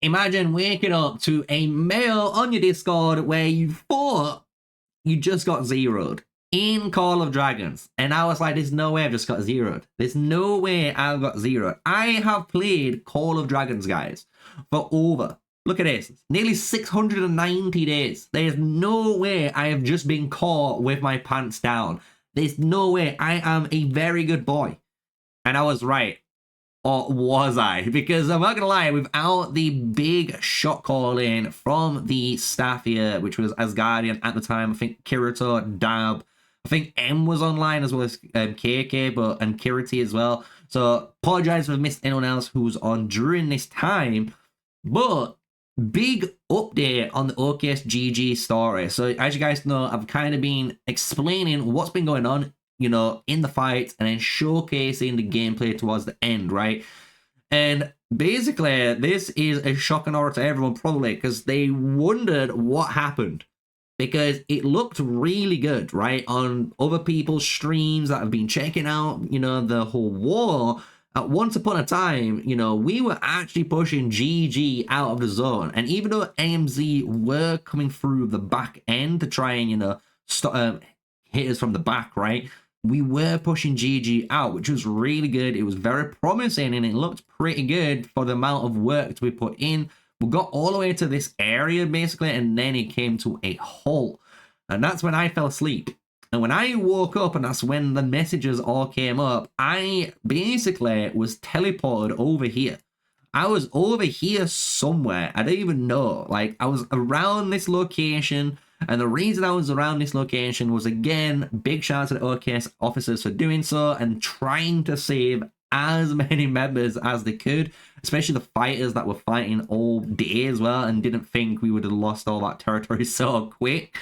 imagine waking up to a mail on your Discord where you thought you just got zeroed in Call of Dragons. And I was like, there's no way I've just got zeroed. There's no way I've got zeroed. I have played Call of Dragons, guys, for over, look at this, nearly 690 days. There's no way I have just been caught with my pants down. There's no way. I am a very good boy. And I was right. Or was I? Because I'm not gonna lie, without the big shot calling from the staff here, which was Asgardian at the time, I think Kirito, Dab, I think M was online as well as KK, and Kiriti as well. So apologize if I missed anyone else who was on during this time. But big update on the OKS GG story. So as you guys know, I've kind of been explaining what's been going on, you know, in the fight, and then showcasing the gameplay towards the end, right? And basically, this is a shock and horror to everyone, probably, because they wondered what happened. Because it looked really good, right? On other people's streams that have been checking out, you know, the whole war. At once upon a time, you know, we were actually pushing GG out of the zone. And even though AMZ were coming through the back end to try and, you know, hit us from the back, right? We were pushing GG out, which was really good. It was very promising, and it looked pretty good for the amount of work we put in. We got all the way to this area, basically, and then it came to a halt. And that's when I fell asleep. And when I woke up, and that's when the messages all came up, I basically was teleported over here. I was over here somewhere. I don't even know. Like, I was around this location. And the reason I was around this location was, again, big shout out to the OKS officers for doing so and trying to save as many members as they could, especially the fighters that were fighting all day as well and didn't think we would have lost all that territory so quick.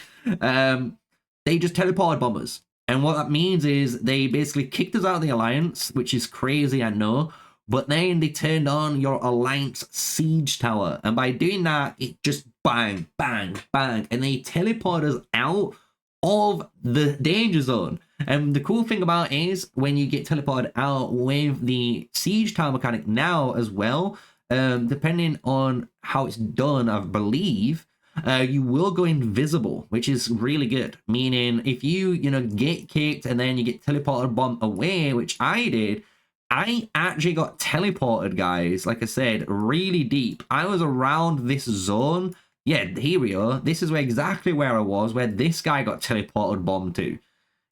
They just teleported bombers. And what that means is they basically kicked us out of the Alliance, which is crazy, I know. But then they turned on your Alliance siege tower. And by doing that, it just bang, bang, bang. And they teleport us out of the danger zone. And the cool thing about it is when you get teleported out with the siege tower mechanic now as well, depending on how it's done, I believe, you will go invisible, which is really good. Meaning if you know, get kicked and then you get teleported bomb away, which I did, I actually got teleported, guys, like I said, really deep. I was around this zone. Yeah, here we are. This is exactly where I was, where this guy got teleported bomb to.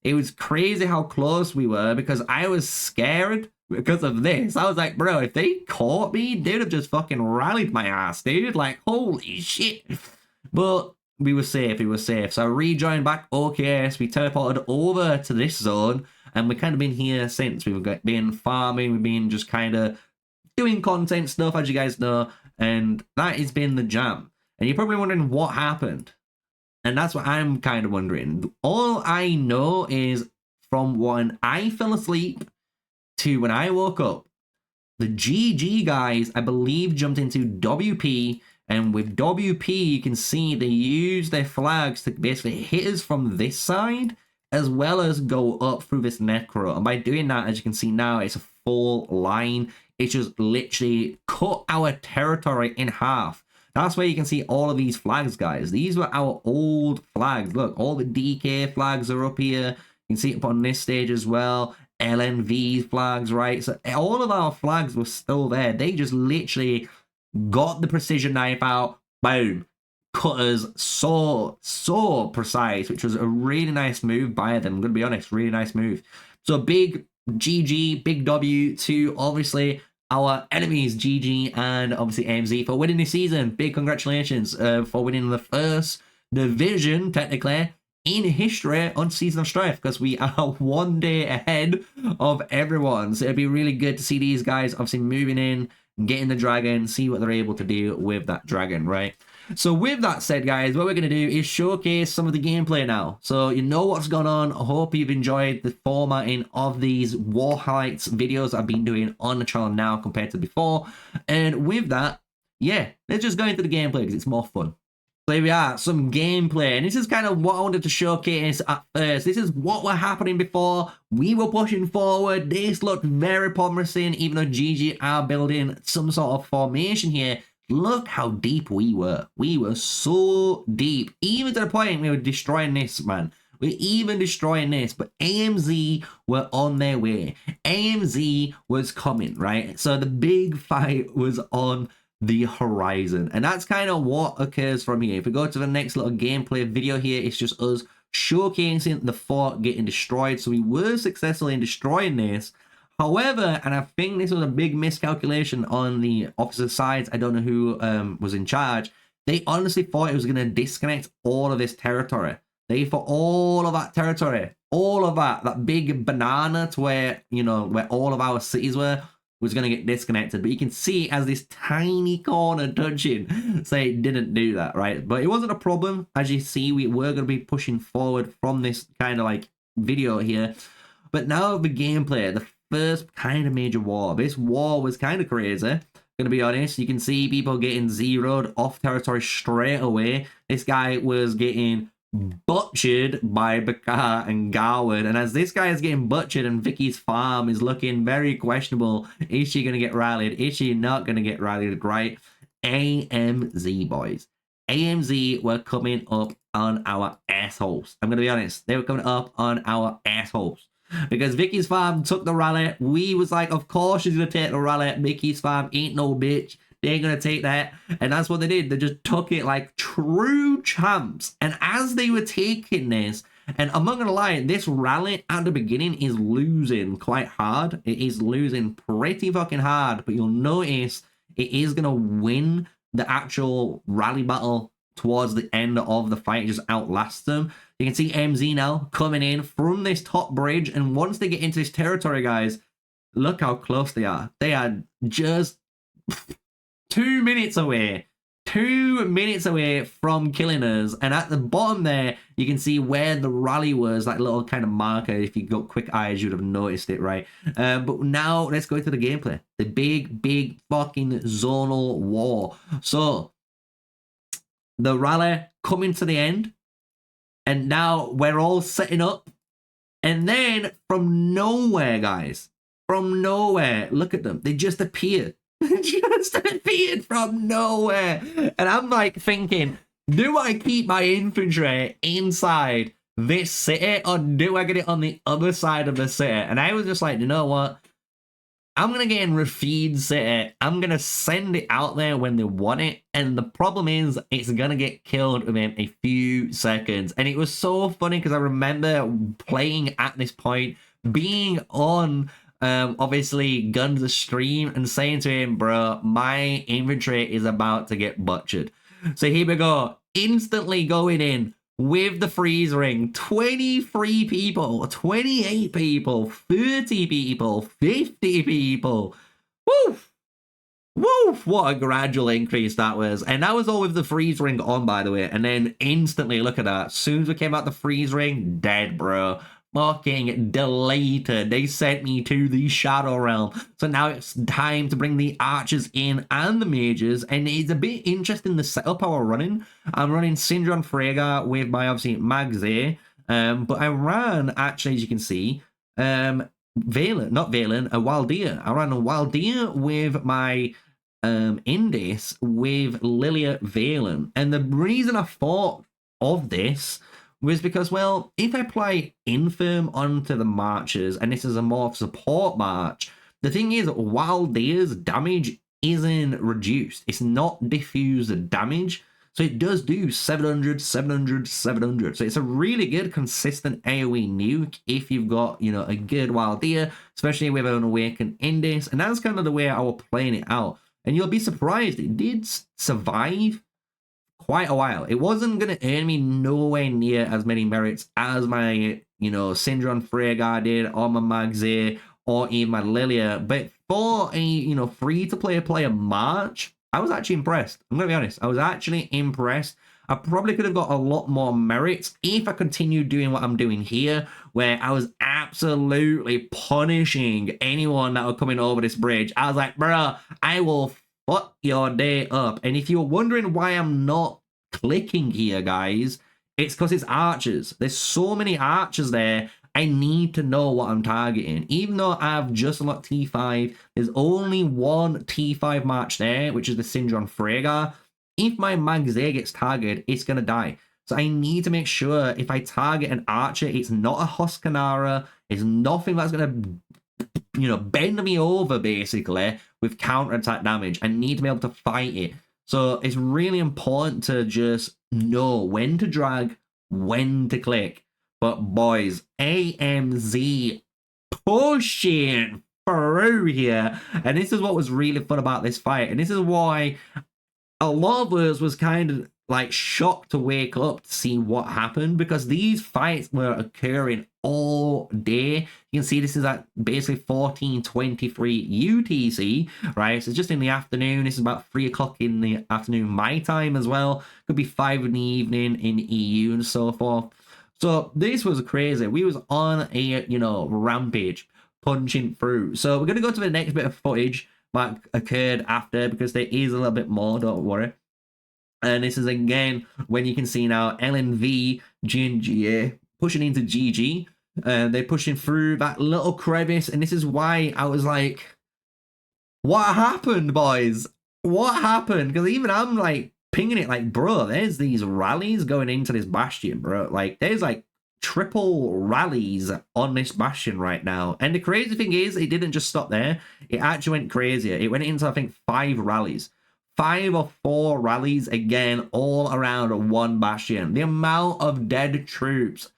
It was crazy how close we were because I was scared because of this. I was like, bro, if they caught me, they'd have just fucking rallied my ass, dude. Like, holy shit. But we were safe, we were safe. So I rejoined back OKS, we teleported over to this zone, and we've kind of been here since. We've been farming, we've been just kind of doing content stuff, as you guys know, and that has been the jam. And you're probably wondering what happened. And that's what I'm kind of wondering. All I know is from when I fell asleep to when I woke up, the GG guys, I believe, jumped into WP. And with WP, you can see they use their flags to basically hit us from this side, as well as go up through this necro. And by doing that, as you can see now, it's a full line. It's just literally cut our territory in half. That's where you can see all of these flags, guys. These were our old flags. Look, all the DK flags are up here. You can see it up on this stage as well. LNV flags, right? So all of our flags were still there. They just literally got the precision knife out, boom, cut us so precise, which was a really nice move by them. I'm gonna be honest, really nice move. So big GG, big W to obviously our enemies, GG and obviously AMZ, for winning this season. Big congratulations for winning the first division, technically, in history on Season of Strife, because we are 1 day ahead of everyone. So it'd be really good to see these guys obviously moving in, getting the dragon, see what they're able to do with that dragon, right? So with that said, guys, what we're going to do is showcase some of the gameplay now. So you know what's going on. I hope you've enjoyed the formatting of these war highlights videos I've been doing on the channel now compared to before. And with that, yeah, let's just go into the gameplay because it's more fun. So here we are, some gameplay, and this is kind of what I wanted to showcase at first. This is what were happening before. We were pushing forward. This looked very promising, even though GG are building some sort of formation here, Look how deep we were. We were so deep, even to the point we were destroying this, man. We're even destroying this, but AMZ were on their way. AMZ was coming, right? So the big fight was on the horizon, and that's kind of what occurs from here. If we go to the next little gameplay video here, it's just us showcasing the fort getting destroyed. So we were successful in destroying this. However, and I think this was a big miscalculation on the opposite sides, I don't know who was in charge, they honestly thought it was going to disconnect all of this territory. They thought all of that territory, all of that big banana to where, you know, where all of our cities were, was going to get disconnected. But you can see as this tiny corner touching, so it didn't do that, right? But it wasn't a problem. As you see, we were going to be pushing forward from this kind of like video here. But now the gameplay, the first kind of major war. This war was kind of crazy, gonna be honest. You can see people getting zeroed off territory straight away. This guy was getting butchered by Bakar and Garwood, and as this guy is getting butchered and Vicky's farm is looking very questionable, is she gonna get rallied? Is she not gonna get rallied? Right? AMZ, boys. AMZ were coming up on our assholes. I'm gonna be honest, they were coming up on our assholes. Because Vicky's farm took the rally. We was like, of course she's gonna take the rally. Vicky's farm ain't no bitch. They ain't gonna take that. And that's what they did. They just took it like true champs. And as they were taking this, and I'm not gonna lie, this rally at the beginning is losing quite hard. It is losing pretty fucking hard. But you'll notice it is gonna win the actual rally battle towards the end of the fight. It just outlasts them. You can see MZ now coming in from this top bridge, and once they get into this territory, guys, look how close they are. They are just 2 minutes away. 2 minutes away from killing us. And at the bottom there, you can see where the rally was, like little kind of marker. If you got quick eyes, you'd have noticed it, right? But now let's go into the gameplay. The big fucking zonal war. So the rally coming to the end. And now we're all setting up. And then from nowhere, guys, from nowhere, look at them. They just appeared. They just appeared from nowhere. And I'm like thinking, do I keep my infantry inside this city or do I get it on the other side of the city? And I was just like, you know what? I'm going to get in Rafid City. I'm going to send it out there when they want it. And the problem is it's going to get killed within a few seconds. And it was so funny because I remember playing at this point, being on, obviously, Guns' stream and saying to him, bro, my infantry is about to get butchered. So here we go. Instantly going in with the freeze ring. 23 people, 28 people, 30 people, 50 people. Woof! Woof! What a gradual increase that was. And that was all with the freeze ring on, by the way. And then instantly, look at that. As soon as we came out the freeze ring, dead, bro. Fucking deleted. They sent me to the Shadow Realm. So now it's time to bring the archers in and the mages. And it's a bit interesting the setup how we're running. I'm running Syndron Freyga with my obviously Magze. But I ran actually, as you can see, Valen, not Valen, a Waldir. I ran a Waldir with my Indis with Lilia Valen. And the reason I thought of this was because, well, if I apply Infirm onto the marchers, and this is a more support march, the thing is, Waldir's damage isn't reduced. It's not diffused damage. So it does do 700, 700, 700. So it's a really good, consistent AoE nuke if you've got, you know, a good Waldir, especially with an Awakened Indis. And that's kind of the way I was playing it out. And you'll be surprised, it did survive quite a while. It wasn't going to earn me nowhere near as many merits as my, you know, Syndron Freyga did, or my Magze, or even my Lilia. But for a, you know, free-to-play player March, I was actually impressed. I'm going to be honest. I was actually impressed. I probably could have got a lot more merits if I continued doing what I'm doing here, where I was absolutely punishing anyone that were coming over this bridge. I was like, bro, I will fuck your day up. And if you're wondering why I'm not clicking here, guys, it's because it's archers. There's so many archers there, I need to know what I'm targeting. Even though I've just unlocked T5, there's only one T5 march there, which is the Syndron Freygar. If my Magzir gets targeted, it's going to die. So I need to make sure if I target an archer, it's not a Huskanara. It's nothing that's going to, bend me over, basically, with counterattack damage. I need to be able to fight it. So it's really important to just know when to drag, when to click. But boys, AMZ pushing through here. And this is what was really fun about this fight. And this is why a lot of us was kind of like shocked to wake up to see what happened, because these fights were occurring all day. You can see this is at basically 14:23 UTC, right? So it's just in the afternoon. This is about 3 o'clock in the afternoon my time as well. Could be 5 in the evening in EU and so forth. So this was crazy. We was on a, rampage, punching through. So we're going to go to the next bit of footage that occurred after, because there is a little bit more, don't worry. And this is again when you can see now LNV, GNGA pushing into GG. They're pushing through that little crevice, and this is why I was like, what happened, boys? What happened? Because even I'm like pinging it like, bro, there's these rallies going into this bastion, bro. Like, there's like triple rallies on this bastion right now. And the crazy thing is, it didn't just stop there. It actually went crazier. It went into, I think, 5 rallies. 5 or 4 rallies again, all around one bastion. The amount of dead troops.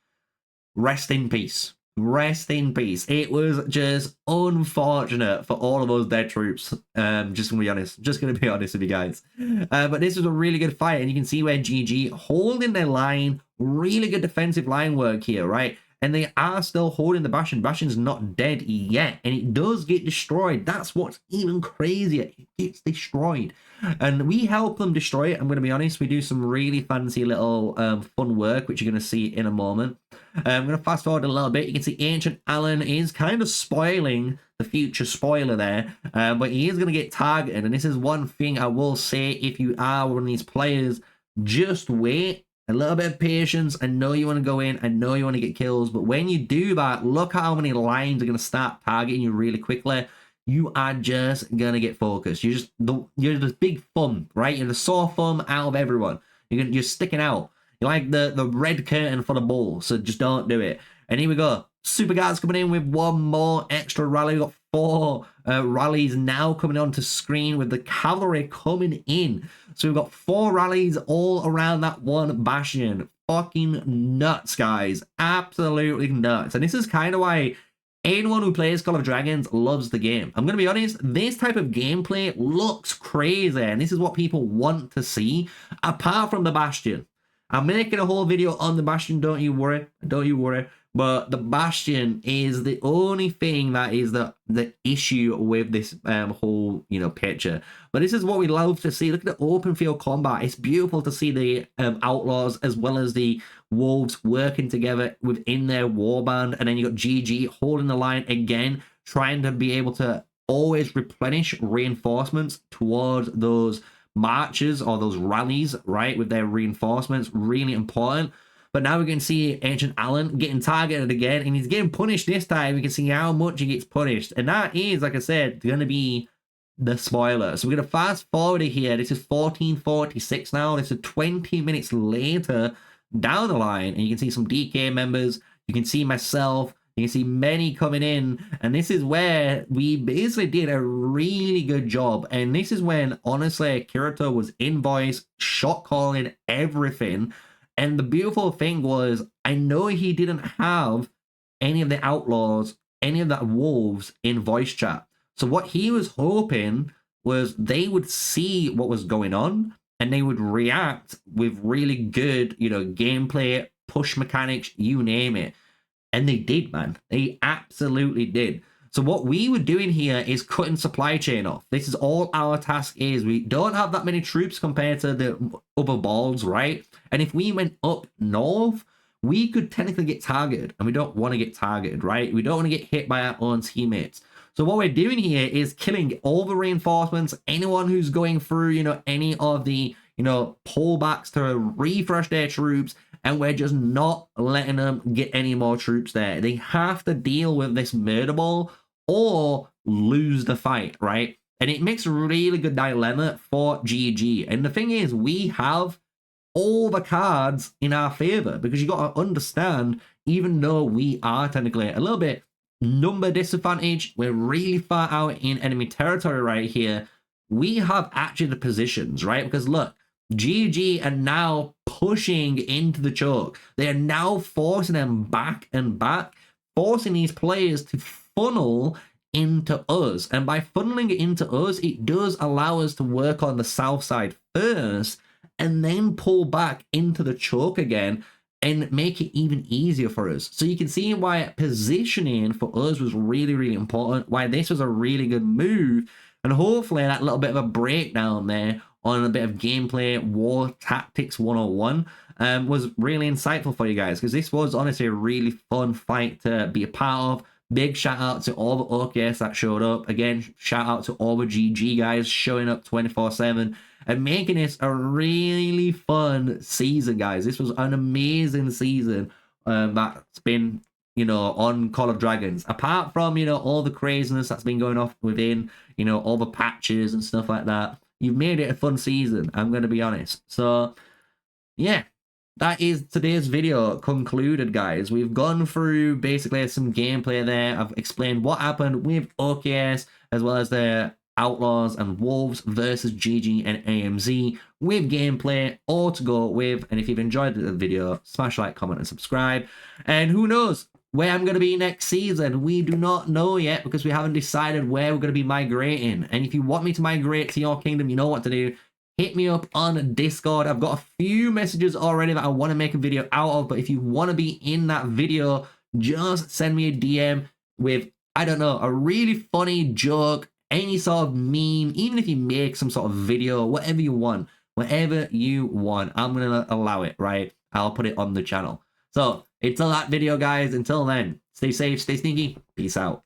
Rest in peace. Rest in peace. It was just unfortunate for all of those dead troops. Just gonna be honest. Just gonna be honest with you guys. But this was a really good fight, and you can see where GG holding their line. Really good defensive line work here, right? And they are still holding the Bastion. Bastion's not dead yet, and it does get destroyed. That's what's even crazier. It gets destroyed. And we help them destroy it. I'm going to be honest. We do some really fancy little fun work, which you're going to see in a moment. I'm going to fast forward a little bit. You can see Ancient Alan is kind of spoiling the future spoiler there, but he is going to get targeted. And this is one thing I will say, if you are one of these players, just wait. A little bit of patience. I know you want to go in. I know you want to get kills. But when you do that, look how many lines are going to start targeting you really quickly. You are just going to get focused. You're the big thumb, right? You're the sore thumb out of everyone. You're sticking out. You're like the red curtain for the bull. So just don't do it. And here we go. Super Guards coming in with one more extra rally. We've got 4 rallies now coming onto screen with the cavalry coming in. So we've got 4 rallies all around that one bastion. Fucking nuts, guys. Absolutely nuts. And this is kind of why anyone who plays Call of Dragons loves the game. I'm going to be honest, this type of gameplay looks crazy, and this is what people want to see, apart from the Bastion. I'm making a whole video on the Bastion, don't you worry. Don't you worry. But the Bastion is the only thing that is the issue with this whole, picture. But this is what we love to see. Look at the open field combat. It's beautiful to see the Outlaws as well as the Wolves working together within their warband. And then you got GG holding the line again, trying to be able to always replenish reinforcements towards those marches or those rallies, right, with their reinforcements. Really important. But now we can see Ancient Alan getting targeted again, and he's getting punished this time. We can see how much he gets punished. And that is, like I said, going to be the spoiler. So we're going to fast forward here. This is 14:46 now. This is 20 minutes later down the line. And you can see some DK members. You can see myself. You can see many coming in. And this is where we basically did a really good job. And this is when, honestly, Kirito was in voice, shot calling, everything. And the beautiful thing was, I know he didn't have any of the Outlaws, any of the Wolves in voice chat. So what he was hoping was they would see what was going on and they would react with really good, gameplay, push mechanics, you name it. And they did, man. They absolutely did. So what we were doing here is cutting supply chain off. This is all our task is. We don't have that many troops compared to the other balls, right? And if we went up north, we could technically get targeted, and we don't want to get targeted, right? We don't want to get hit by our own teammates. So what we're doing here is killing all the reinforcements, anyone who's going through, any of the, pullbacks to refresh their troops, and we're just not letting them get any more troops there. They have to deal with this murder ball or lose the fight, right? And it makes a really good dilemma for GG. And the thing is, we have all the cards in our favor, because you got to understand, even though we are technically a little bit number disadvantage, we're really far out in enemy territory right here. We have actually the positions, right? Because look, GG are now pushing into the choke. They are now forcing them back and back, forcing these players to funnel into us. And by funneling it into us, it does allow us to work on the south side first and then pull back into the choke again and make it even easier for us. So you can see why positioning for us was really, really important, why this was a really good move. And hopefully that little bit of a breakdown there on a bit of gameplay, war tactics 101 was really insightful for you guys, because this was honestly a really fun fight to be a part of. Big shout out to all the OKS that showed up. Again, shout out to all the GG guys showing up 24/7 and making this a really fun season, guys. This was an amazing season that's been, you know, on Call of Dragons. Apart from, you know, all the craziness that's been going off within, you know, all the patches and stuff like that, you've made it a fun season, I'm going to be honest. So, yeah. That is today's video concluded, guys. We've gone through basically some gameplay there. I've explained what happened with OKS, as well as the Outlaws and Wolves versus GG and AMZ with gameplay, all to go with. And if you've enjoyed the video, smash like, comment, and subscribe. And who knows where I'm going to be next season? We do not know yet, because we haven't decided where we're going to be migrating. And if you want me to migrate to your kingdom, you know what to do. Hit me up on Discord. I've got a few messages already that I want to make a video out of, but if you want to be in that video, just send me a DM with, I don't know, a really funny joke, any sort of meme, even if you make some sort of video, whatever you want, I'm going to allow it, right? I'll put it on the channel. So until that video, guys, until then, stay safe, stay sneaky, peace out.